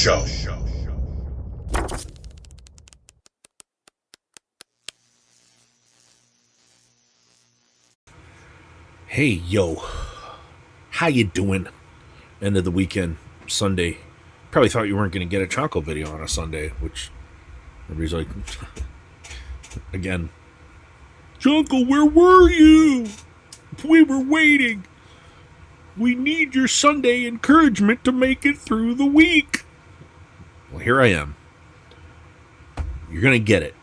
Show. Hey, yo. How you doing? End of the weekend, Sunday. Probably thought you weren't going to get a Chonko video on a Sunday, which everybody's like, again, Chonko, where were you? We were waiting. We need your Sunday encouragement to make it through the week. Well, here I am. You're going to get it.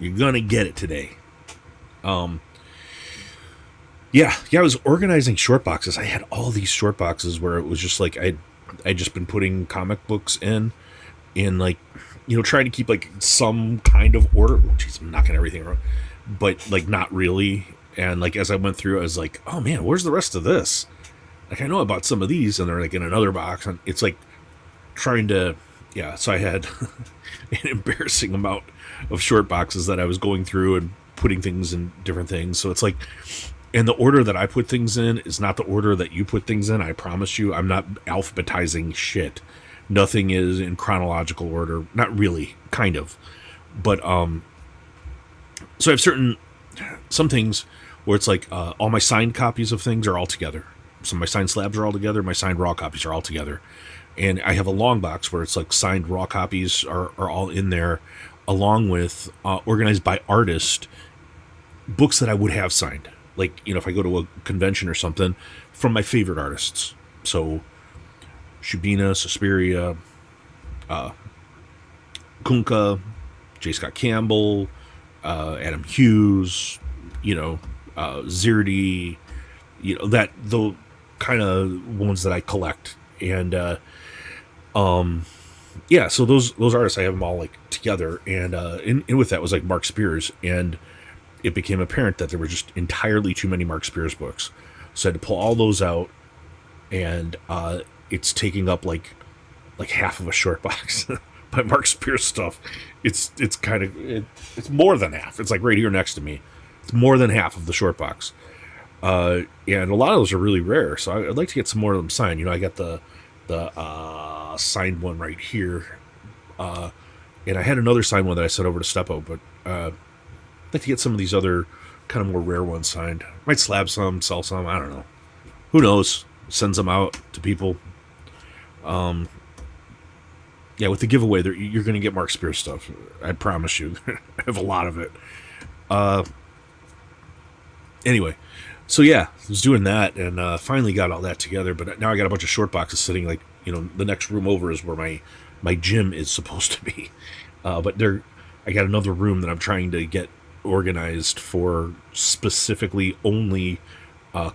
You're going to get it today. Yeah, I was organizing short boxes. I had all these short boxes where it was just like I'd just been putting comic books in like, you know, trying to keep like some kind of order. Jeez, I'm knocking everything around, but like not really. And like as I went through, I was like, oh man, where's the rest of this? Like I know about some of these, and they're like in another box, and it's like trying to, yeah. So I had an embarrassing amount of short boxes that I was going through and putting things in different things. So it's like. And the order that I put things in is not the order that you put things in. I promise you, I'm not alphabetizing shit. Nothing is in chronological order. Not really, kind of. But, so I have some things where it's like, all my signed copies of things are all together. So my signed slabs are all together. My signed raw copies are all together. And I have a long box where it's like signed raw copies are all in there, along with, organized by artist, books that I would have signed. Like, you know, if I go to a convention or something, from my favorite artists. So, Shubina, Suspiria, Kunka, J. Scott Campbell, Adam Hughes, you know, Zirdi, you know, the kind of ones that I collect. And, yeah, so those artists, I have them all, like, together. And with that was, like, Mark Spears. And it became apparent that there were just entirely too many Mark Spears books. So I had to pull all those out, and it's taking up like half of a short box by Mark Spears stuff. It's kind of it's more than half. It's like right here next to me. It's more than half of the short box, and a lot of those are really rare. So I'd like to get some more of them signed. You know, I got the signed one right here, and I had another signed one that I sent over to Steppo, but. I'd like to get some of these other kind of more rare ones signed. Might slab some, sell some, I don't know. Who knows? Sends them out to people. Yeah, with the giveaway, you're going to get Mark Spears stuff. I promise you. I have a lot of it. Anyway, so yeah, I was doing that and finally got all that together. But now I got a bunch of short boxes sitting, like, you know, the next room over is where my gym is supposed to be. But I got another room that I'm trying to get organized for specifically only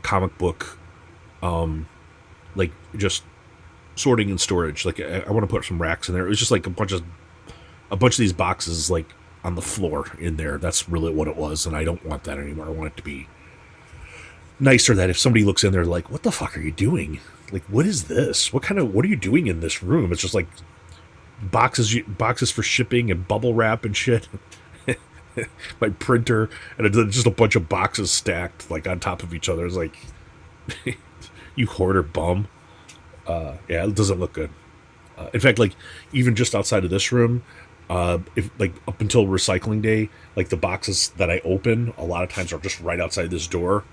comic book, like just sorting and storage. Like I want to put some racks in there. It was just like a bunch of these boxes like on the floor in there. That's really what it was, and I don't want that anymore. I want it to be nicer. That if somebody looks in there, like, what the fuck are you doing? Like, what is this? What are you doing in this room? It's just like boxes for shipping and bubble wrap and shit. My printer and just a bunch of boxes stacked like on top of each other. It's like, you hoarder bum. Yeah, it doesn't look good. In fact, like even just outside of this room, if like up until recycling day, like the boxes that I open a lot of times are just right outside this door,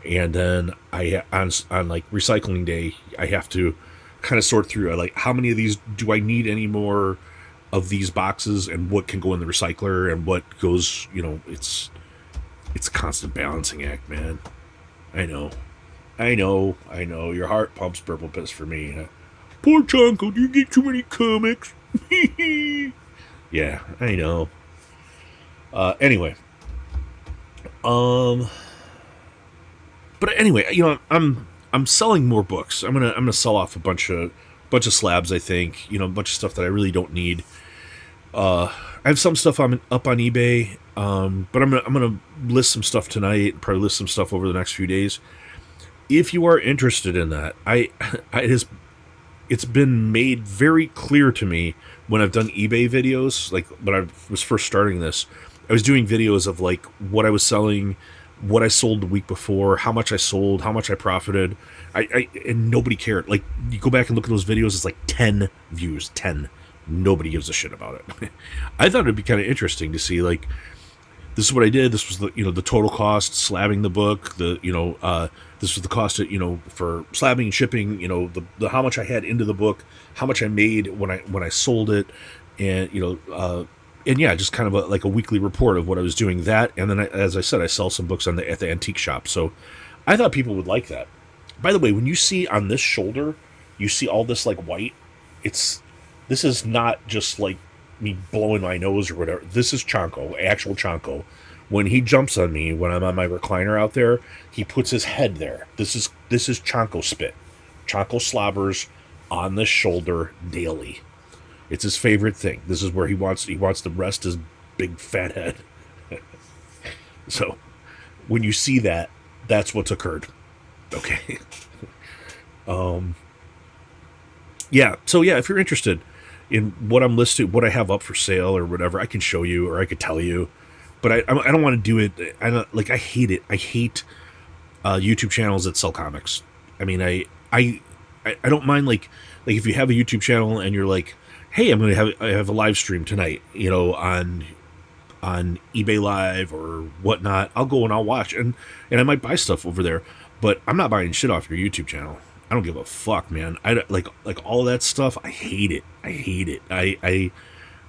and then on like recycling day I have to kind of sort through like how many of these do I need anymore of these boxes, and what can go in the recycler, and what goes, you know, it's a constant balancing act, man. I know. Your heart pumps purple piss for me. Huh? Poor Chonko, do you get too many comics? Yeah, I know. Anyway. But anyway, you know, I'm selling more books. I'm gonna sell off a bunch of slabs, I think. You know, a bunch of stuff that I really don't need. I have some stuff up on eBay, but I'm gonna list some stuff tonight. Probably list some stuff over the next few days. If you are interested in that, it's been made very clear to me when I've done eBay videos. Like when I was first starting this, I was doing videos of like what I was selling, what I sold the week before, how much I sold, how much I profited. And nobody cared. Like you go back and look at those videos, it's like 10 views, 10. Nobody gives a shit about it. I thought it'd be kind of interesting to see, like, this is what I did. This was the, the total cost slabbing the book. This was the cost of, for slabbing and shipping. The how much I had into the book, how much I made when I sold it, and and yeah, just kind of like a weekly report of what I was doing. That, and then as I said, I sell some books at the antique shop. So I thought people would like that. By the way, when you see on this shoulder, you see all this like white. This is not just like me blowing my nose or whatever. This is Chonko, actual Chonko. When he jumps on me, when I'm on my recliner out there, he puts his head there. This is Chonko spit. Chonko slobbers on the shoulder daily. It's his favorite thing. This is where he wants to rest his big fat head. So when you see that, that's what's occurred. Okay. Yeah. So yeah, if you're interested in what I'm listed, what I have up for sale or whatever, I can show you or I could tell you. But I don't want to do it. I hate it. I hate YouTube channels that sell comics. I mean, I don't mind like if you have a YouTube channel and you're like, hey, I have a live stream tonight, on eBay Live or whatnot. I'll go and I'll watch and I might buy stuff over there. But I'm not buying shit off your YouTube channel. I don't give a fuck, man. I like all of that stuff. I hate it.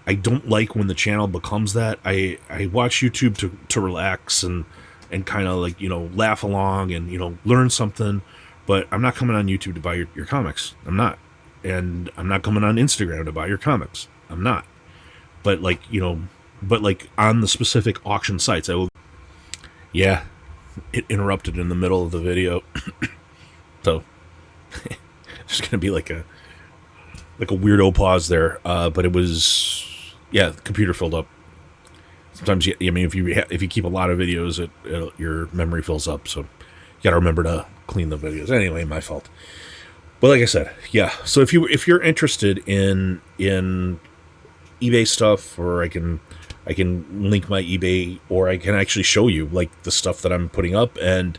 I don't like when the channel becomes that. I watch YouTube to relax and kind of like, laugh along and, learn something. But I'm not coming on YouTube to buy your comics. I'm not. And I'm not coming on Instagram to buy your comics. I'm not. But like, on the specific auction sites, I will. Yeah, it interrupted in the middle of the video. So there's going to be like a weirdo pause there. But it was, yeah, the computer filled up. Sometimes, if you keep a lot of videos, your memory fills up. So you got to remember to clean the videos. Anyway, my fault. But like I said, yeah. So if you're interested in eBay stuff, or I can link my eBay, or I can actually show you like the stuff that I'm putting up, and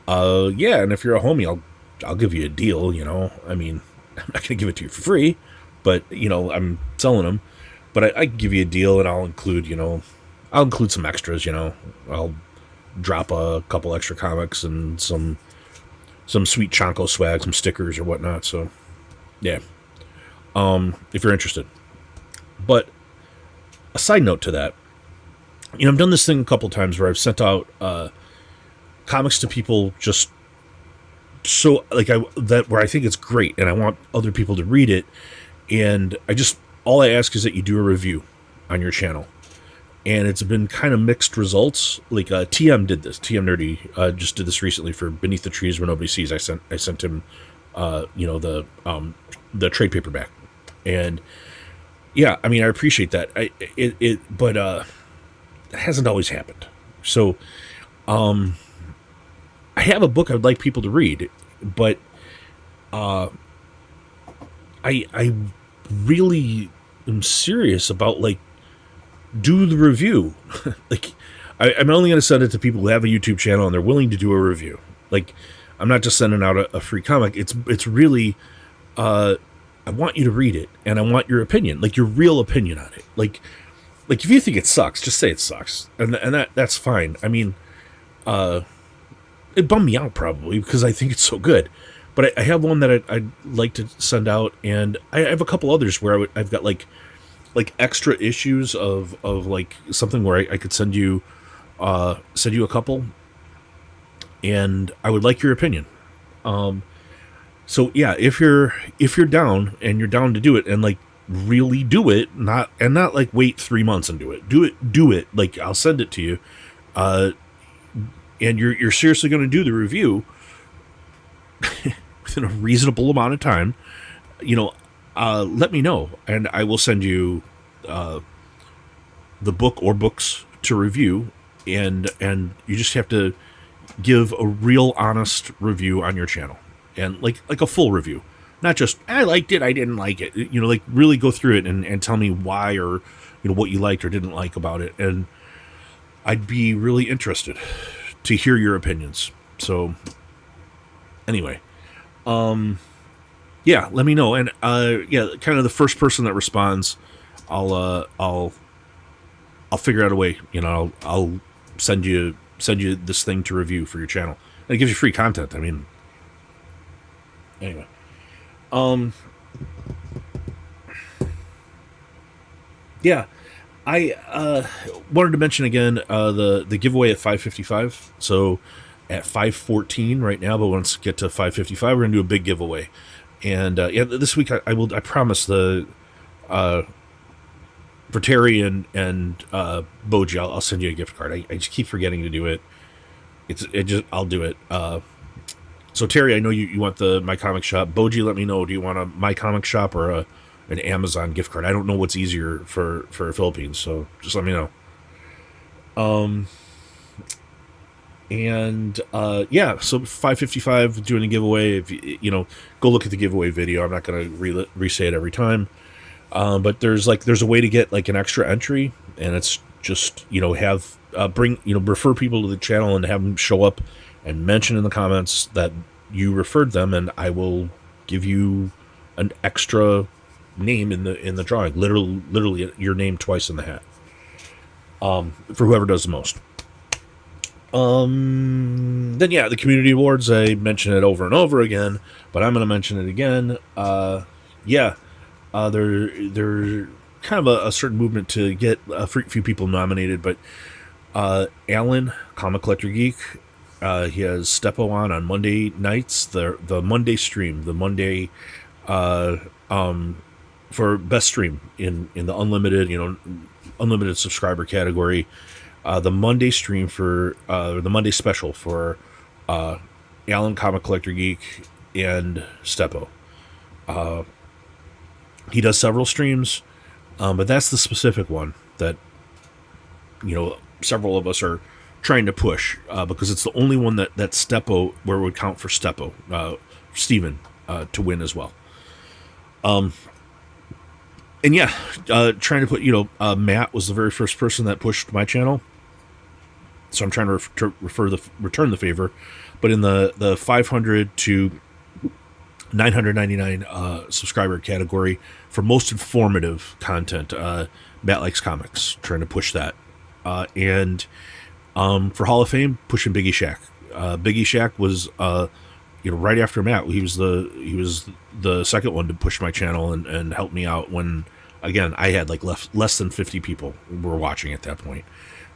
yeah. And if you're a homie, I'll give you a deal. I mean, I'm not gonna give it to you for free, but I'm selling them. But I give you a deal, and I'll include some extras. I'll drop a couple extra comics and some sweet Chonko swag, some stickers or whatnot. So, yeah. If you're interested. But a side note to that, I've done this thing a couple times where I've sent out comics to people just so where I think it's great and I want other people to read it, and all I ask is that you do a review on your channel. And it's been kind of mixed results. Like TM did this. TM Nerdy just did this recently for Beneath the Trees Where Nobody Sees. I sent him, the trade paperback, and yeah, I mean I appreciate that. But it hasn't always happened. So, I have a book I'd like people to read, but I really am serious about do the review. I'm only going to send it to people who have a YouTube channel and they're willing to do a review. I'm not just sending out a free comic. It's really, I want you to read it and I want your opinion, your real opinion on it. If you think it sucks, just say it sucks, and that's fine. I mean, it bummed me out probably because I think it's so good. But I have one that I'd like to send out, and I have a couple others where I've got extra issues of something where I could send you a couple, and I would like your opinion. So yeah, if you're down and you're down to do it and really do it, not wait 3 months and do it. I'll send it to you, and you're seriously going to do the review within a reasonable amount of time, let me know, and I will send you the book or books to review, and you just have to give a real honest review on your channel, and like a full review, not just I liked it, I didn't like it. Really go through it and tell me why, or what you liked or didn't like about it, and I'd be really interested to hear your opinions. So anyway, yeah, let me know. And yeah, kind of the first person that responds, I'll figure out a way. You know, I'll send you this thing to review for your channel. And it gives you free content. I mean, anyway. Um, yeah, I wanted to mention again the giveaway at 5:55. So at 5:14 right now, but once we get to 5:55, we're gonna do a big giveaway. And yeah, this week I promise the for Terry and Boji, I'll send you a gift card. I just keep forgetting to do it. I'll do it. So Terry, I know you want the My Comic Shop. Boji, let me know. Do you want a My Comic Shop or an Amazon gift card? I don't know what's easier for Philippines, so just let me know. And yeah, so 5:55 doing a giveaway. If go look at the giveaway video. I'm not going to re-say it every time. But there's a way to get like an extra entry, and it's just have refer people to the channel and have them show up and mention in the comments that you referred them, and I will give you an extra name in the drawing. Literally your name twice in the hat. For whoever does the most. Then yeah, the community awards, I mention it over and over again, but I'm going to mention it again. Yeah. They're kind of a certain movement to get a few people nominated, but Alan, Comic Collector Geek, he has Steppo on Monday nights, the Monday stream, the Monday for best stream in the unlimited subscriber category, the Monday stream for the Monday special for Alan, Comic Collector Geek, and Steppo. He does several streams, but that's the specific one that several of us are trying to push because it's the only one that Steppo, where it would count for Steppo, Steven, to win as well. And yeah, trying to put Matt was the very first person that pushed my channel, so I'm trying to return the favor. But in the 500 to 999 subscriber category for most informative content, Matt Likes Comics, trying to push that. And for Hall of Fame, pushing Biggie Shack. Biggie Shack was right after Matt. He was the second one to push my channel and help me out when, again, I had like less than 50 people were watching at that point.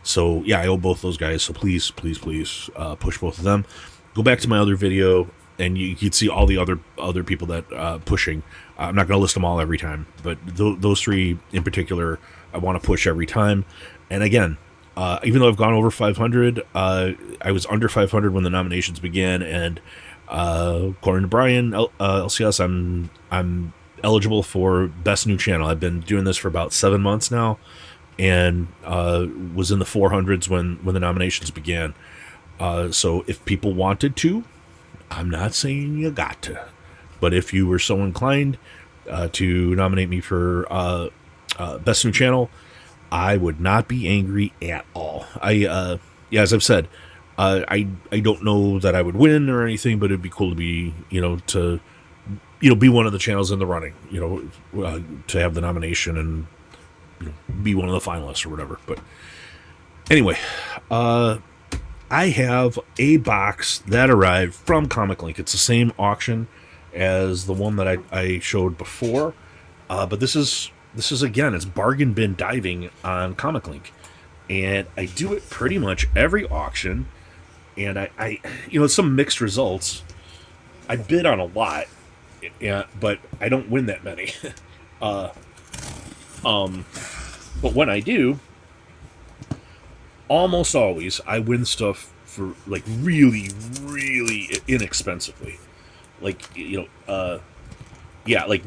So yeah, I owe both those guys. So please push both of them. Go back to my other video, and you can see all the other people that pushing. I'm not going to list them all every time, but those three in particular, I want to push every time. And again, even though I've gone over 500, I was under 500 when the nominations began, and according to Brian LCS, I'm eligible for Best New Channel. I've been doing this for about 7 months now, and was in the 400s when the nominations began. So if people wanted to, I'm not saying you got to, but if you were so inclined to nominate me for Best New Channel, I would not be angry at all. As I've said, I don't know that I would win or anything, but it'd be cool to be, be one of the channels in the running, to have the nomination and be one of the finalists or whatever. But anyway, I have a box that arrived from Comiclink. It's the same auction as the one that I showed before, but this is again, it's bargain bin diving on Comiclink, and I do it pretty much every auction, and I some mixed results. I bid on a lot, but I don't win that many. But when I do, almost always I win stuff for like really, really inexpensively. Like, like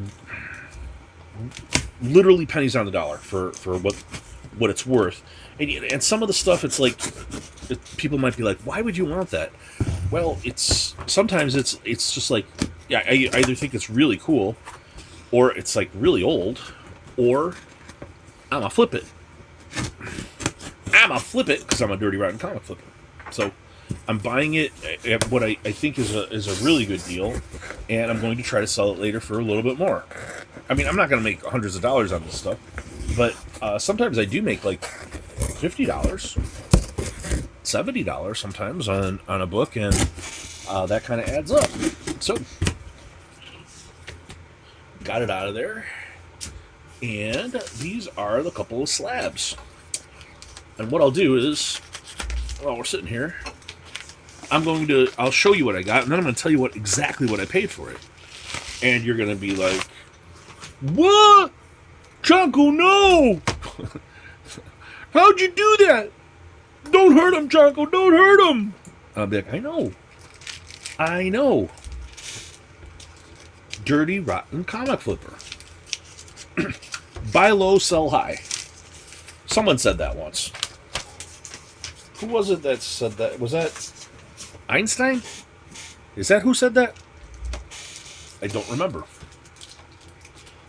literally pennies on the dollar for what it's worth. And some of the stuff, it's like, people might be like, why would you want that? Well, sometimes it's just like, yeah, I either think it's really cool, or it's like really old, or I'm gonna flip it. Because I'm a dirty rotten comic flipper. So I'm buying it at what I think is a really good deal, and I'm going to try to sell it later for a little bit more. I mean, I'm not going to make hundreds of dollars on this stuff, but sometimes I do make like $50, $70 sometimes on a book, and that kind of adds up. So, got it out of there, and these are the couple of slabs. And what I'll do is, while we're sitting here, I'll show you what I got, and then I'm going to tell you exactly what I paid for it. And you're going to be like, what? Chonko, no! How'd you do that? Don't hurt him, Chonko, don't hurt him! I'll be like, I know. Dirty, rotten comic flipper. Buy low, sell high. Someone said that once. Who was it that said that? Was that Einstein? Is that who said that? I don't remember.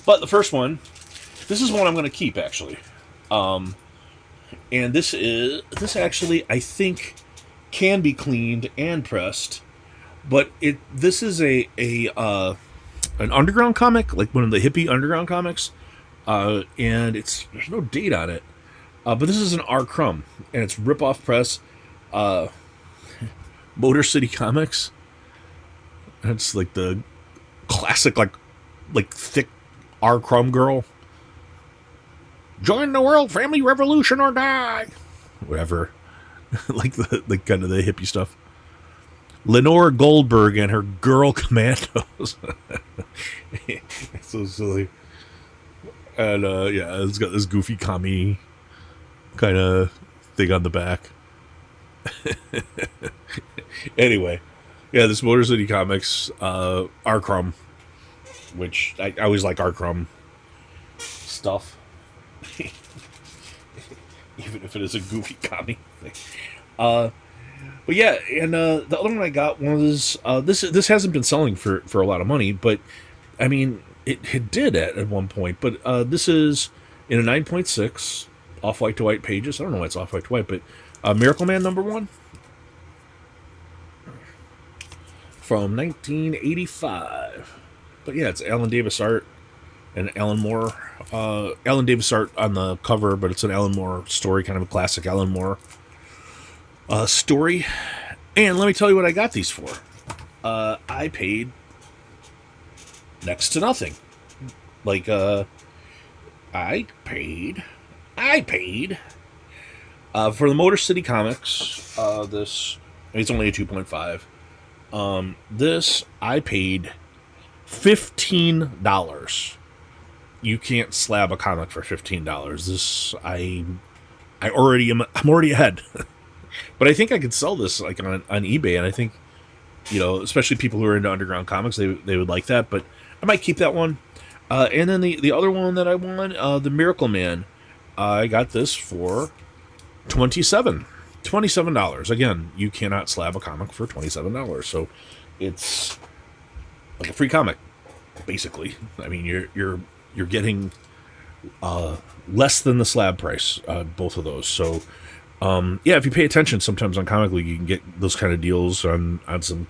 But the first one, this is one I'm going to keep, actually. And this actually, I think, can be cleaned and pressed. But this is an underground comic, like one of the hippie underground comics. And there's no date on it. But this is an R. Crumb, and it's rip-off press, Motor City Comics. And it's like the classic, like thick R. Crumb girl. Join the world family revolution or die. Whatever. like kind of the hippie stuff. Lenore Goldberg and her girl commandos. It's so silly. And yeah, it's got this goofy commie kind of thing on the back. Anyway, yeah, this Motor City Comics, R. Crumb, which I always like R. Crumb stuff, even if it is a goofy comic thing. But yeah, and the other one I got was this hasn't been selling for a lot of money, but I mean it did at one point. But this is in a 9.6 off-white to white pages. I don't know why it's off-white to white, but Miracle Man #1 from 1985. But yeah, it's Alan Davis art and Alan Moore. Alan Davis art on the cover, but it's an Alan Moore story, kind of a classic Alan Moore story. And let me tell you what I got these for. I paid next to nothing. Like, I paid for the Motor City Comics, this, it's only a 2.5. This, I paid $15. You can't slab a comic for $15. This, I'm already ahead. But I think I could sell this like on eBay, and I think, you know, especially people who are into underground comics, they would like that. But I might keep that one. And then the other one that I won, the Miracle Man, I got this for $27. Again, you cannot slab a comic for $27, so it's like a free comic, basically. I mean, you're getting less than the slab price, both of those. So yeah, if you pay attention, sometimes on Comiclink you can get those kind of deals on some,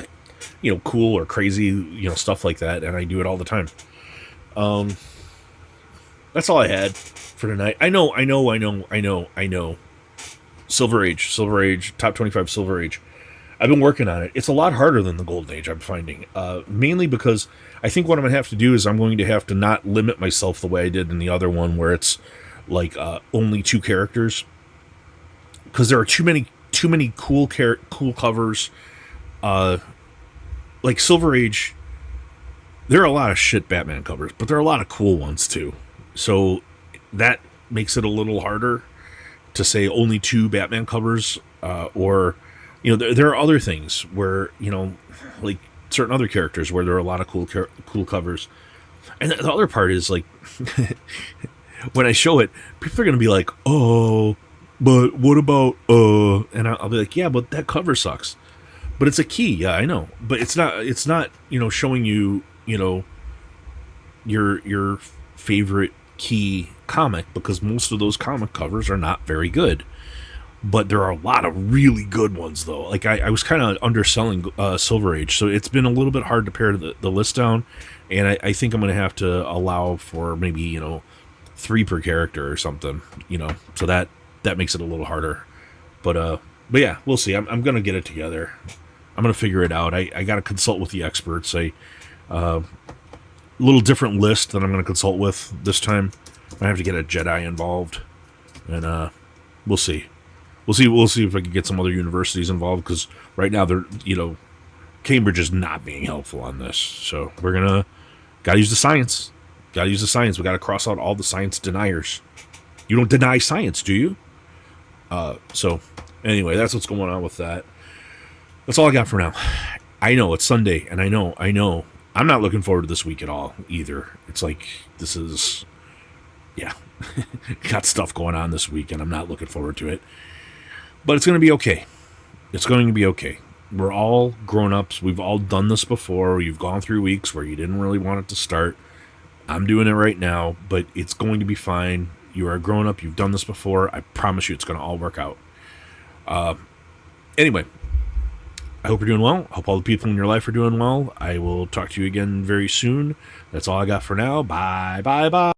you know, cool or crazy, you know, stuff like that, and I do it all the time. That's all I had for tonight. I know. Silver Age, top 25 Silver Age. I've been working on it. It's a lot harder than the Golden Age, I'm finding. Mainly because I think what I'm going to have to do is I'm going to have to not limit myself the way I did in the other one, where it's like only 2 characters. Because there are too many cool covers. Like Silver Age, there are a lot of shit Batman covers, but there are a lot of cool ones too. So that makes it a little harder to say only 2 Batman covers, or, you know, there are other things where, you know, like certain other characters where there are a lot of cool covers. And the other part is, like, when I show it, people are going to be like, oh, but what about, and I'll be like, yeah, but that cover sucks. But it's a key, yeah, I know. But it's not, you know, showing you, you know, your favorite key comic, because most of those comic covers are not very good. but there are a lot of really good ones though. Like I was kind of underselling Silver Age, so it's been a little bit hard to pare the list down, and I think I'm going to have to allow for maybe 3 per character or something, so that makes it a little harder. But yeah, we'll see. I'm going to get it together. I'm going to figure it out. I got to consult with the experts. A little different list that I'm going to consult with this time. I have to get a Jedi involved, and we'll see. We'll see if I can get some other universities involved, because right now Cambridge is not being helpful on this. So we're gotta use the science. Gotta use the science. We gotta cross out all the science deniers. You don't deny science, do you? So anyway, that's what's going on with that. That's all I got for now. I know it's Sunday, and I know I'm not looking forward to this week at all either. It's like this is, yeah, got stuff going on this week, and I'm not looking forward to it. But it's going to be okay. It's going to be okay. We're all grown-ups. We've all done this before. You've gone through weeks where you didn't really want it to start. I'm doing it right now, but it's going to be fine. You are a grown-up. You've done this before. I promise you it's going to all work out. Anyway, I hope you're doing well. I hope all the people in your life are doing well. I will talk to you again very soon. That's all I got for now. Bye, bye, bye.